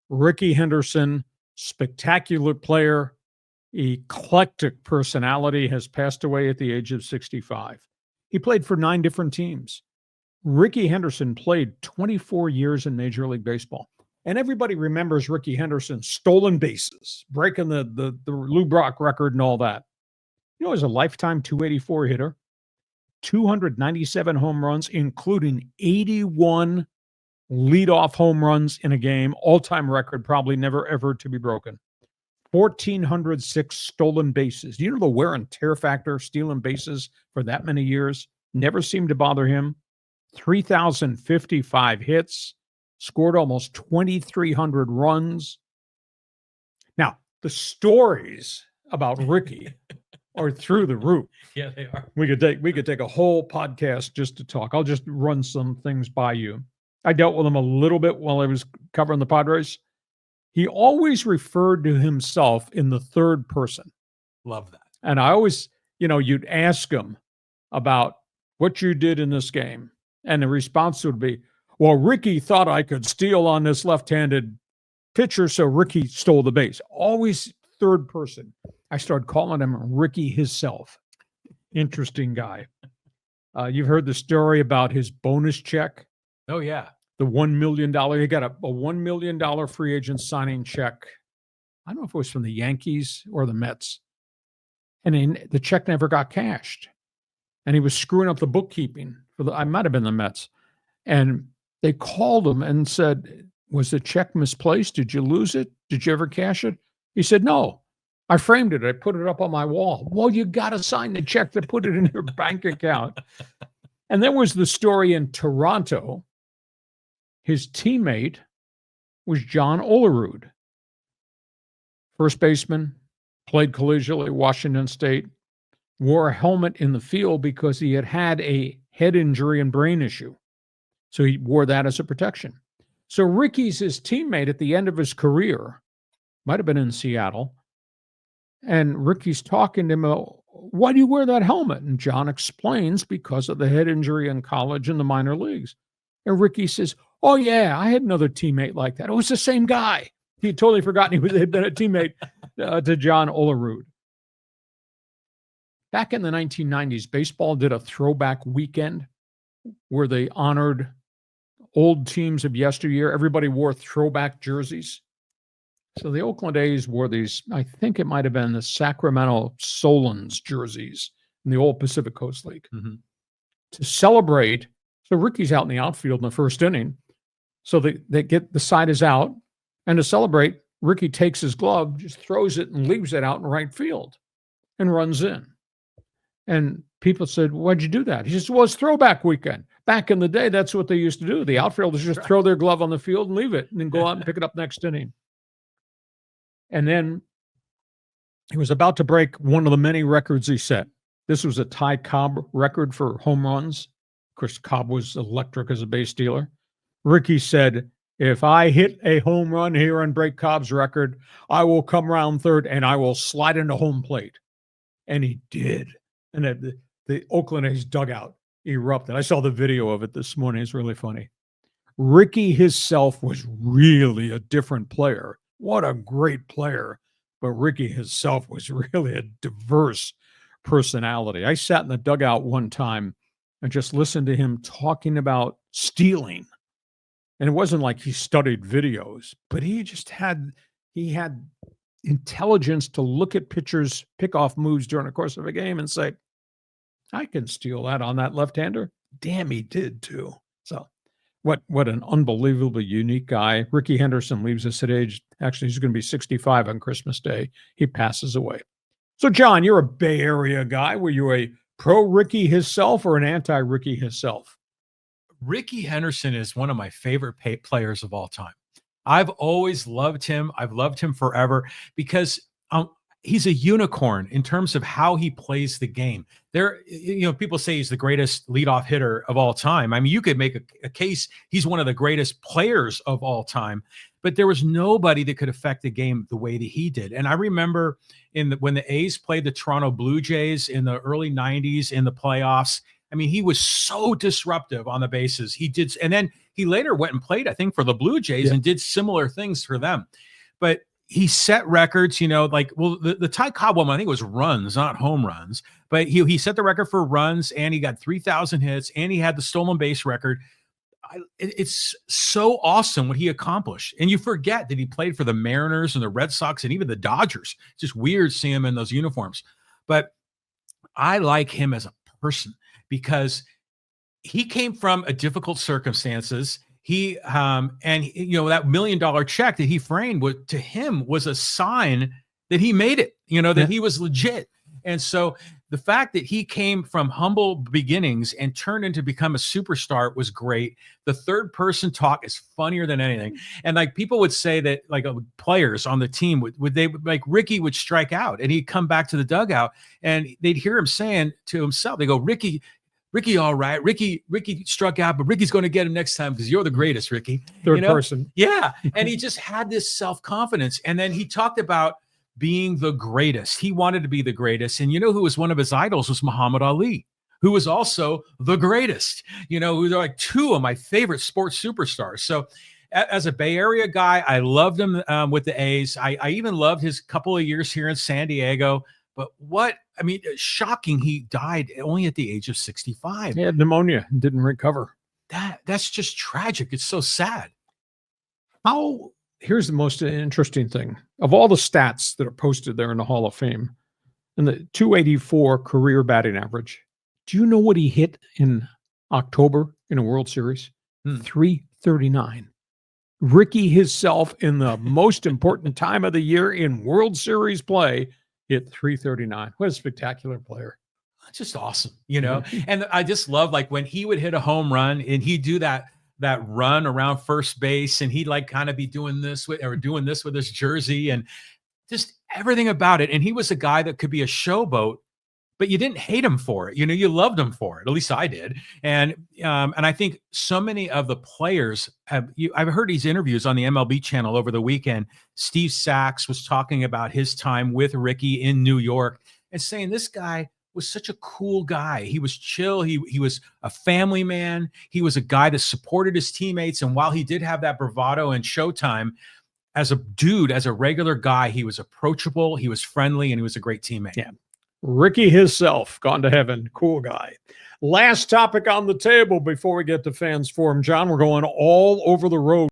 Rickey Henderson, spectacular player, eclectic personality, has passed away at the age of 65. He played for 9 different teams. Rickey Henderson played 24 years in Major League Baseball. And everybody remembers Rickey Henderson stolen bases, breaking the Lou Brock record and all that. You know, he was a lifetime 284 hitter, 297 home runs, including 81 leadoff home runs in a game, all-time record, probably never ever to be broken. 1,406 stolen bases. Do you know the wear and tear factor, stealing bases for that many years? Never seemed to bother him. 3,055 hits, scored almost 2,300 runs. Now, the stories about Rickey are through the roof. Yeah, they are. We could take a whole podcast just to talk. I'll just run some things by you. I dealt with him a little bit while I was covering the Padres. He always referred to himself in the third person. Love that. And I always, you'd ask him about what you did in this game. And the response would be, well, Rickey thought I could steal on this left-handed pitcher, so Rickey stole the base. Always third person. I started calling him Rickey himself. Interesting guy. You've heard the story about his bonus check. Oh, yeah. The $1 million. He got a $1 million free agent signing check. I don't know if it was from the Yankees or the Mets. And the check never got cashed. And he was screwing up the bookkeeping. I might have been the Mets. And they called him and said, was the check misplaced? Did you lose it? Did you ever cash it? He said, no. I framed it. I put it up on my wall. Well, you got to sign the check to put it in your bank account. And there was the story in Toronto. His teammate was John Olerud, first baseman, played collegiately, Washington State, wore a helmet in the field because he had a head injury and brain issue. So he wore that as a protection. So Rickey's his teammate at the end of his career, might have been in Seattle, and Rickey's talking to him, why do you wear that helmet? And John explains, because of the head injury in college and the minor leagues. And Rickey says, oh, yeah, I had another teammate like that. It was the same guy. He had totally forgotten had been a teammate to John Olerud. Back in the 1990s, baseball did a throwback weekend where they honored old teams of yesteryear. Everybody wore throwback jerseys. So the Oakland A's wore these, I think it might have been the Sacramento Solons jerseys in the old Pacific Coast League. Mm-hmm. To celebrate, so Rickey's out in the outfield in the first inning. So they get the side is out. And to celebrate, Rickey takes his glove, just throws it and leaves it out in right field and runs in. And people said, why'd you do that? He says, well, it's throwback weekend. Back in the day, that's what they used to do. The outfielders just throw their glove on the field and leave it and then go out and pick it up next inning. And then he was about to break one of the many records he set. This was a Ty Cobb record for home runs. Of course, Cobb was electric as a base stealer. Rickey said, if I hit a home run here and break Cobb's record, I will come round third and I will slide into home plate. And he did. And the Oakland A's dugout erupted. I saw the video of it this morning. It's really funny. Rickey himself was really a different player. What a great player. But Rickey himself was really a diverse personality. I sat in the dugout one time and just listened to him talking about stealing. And it wasn't like he studied videos, but he had intelligence to look at pitchers' pickoff moves during the course of a game and say, I can steal that on that left-hander. Damn, he did too. So what an unbelievably unique guy. Rickey Henderson leaves us at age, actually, he's going to be 65 on Christmas Day. He passes away. So, John, you're a Bay Area guy. Were you a pro-Rickey himself or an anti-Rickey himself? Rickey Henderson is one of my favorite players of all time. I've always loved him. I've loved him forever because he's a unicorn in terms of how he plays the game. People say he's the greatest leadoff hitter of all time. I mean, you could make a case he's one of the greatest players of all time, but there was nobody that could affect the game the way that he did. And I remember when the A's played the Toronto Blue Jays in the early 90s in the playoffs, I mean, he was so disruptive on the bases. He did, and then he later went and played, I think, for the Blue Jays and did similar things for them. But he set records, like, well, the Ty Cobb one, I think it was runs, not home runs, but he set the record for runs, and he got 3,000 hits, and he had the stolen base record. It's so awesome what he accomplished. And you forget that he played for the Mariners and the Red Sox and even the Dodgers. It's just weird seeing him in those uniforms. But I like him as a person because he came from a difficult circumstances. He that $1 million check that he framed to him was a sign that he made it, that he was legit. And so the fact that he came from humble beginnings and turned into become a superstar was great. The third person talk is funnier than anything. And like people would say that like players on the team would like Rickey would strike out and he'd come back to the dugout and they'd hear him saying to himself, they go, Rickey, all right. Rickey struck out, but Rickey's going to get him next time because you're the greatest, Rickey. Third person. Yeah. And he just had this self-confidence. And then he talked about being the greatest. He wanted to be the greatest. And who was one of his idols was Muhammad Ali, who was also the greatest, who are like two of my favorite sports superstars. So as a Bay Area guy, I loved him with the A's. I even loved his couple of years here in San Diego. But shocking, he died only at the age of 65. He had pneumonia and didn't recover. That's just tragic. It's so sad. Here's the most interesting thing. Of all the stats that are posted there in the Hall of Fame, in the 284 career batting average, do you know what he hit in October in a World Series? 339. Rickey himself, in the most important time of the year in World Series play, hit 339. What a spectacular player. Just awesome, And I just love like when he would hit a home run and he'd do that run around first base and he'd like kind of be doing this with his jersey and just everything about it. And he was a guy that could be a showboat, but you didn't hate him for it. You loved him for it. At least I did. And I think so many of the players I've heard these interviews on the MLB channel over the weekend. Steve Sachs was talking about his time with Rickey in New York and saying this guy was such a cool guy. He was chill. He was a family man. He was a guy that supported his teammates. And while he did have that bravado and showtime, as a dude, as a regular guy, he was approachable, he was friendly, and he was a great teammate. Yeah. Rickey himself, gone to heaven. Cool guy. Last topic on the table before we get to Fans Forum. John, we're going all over the road.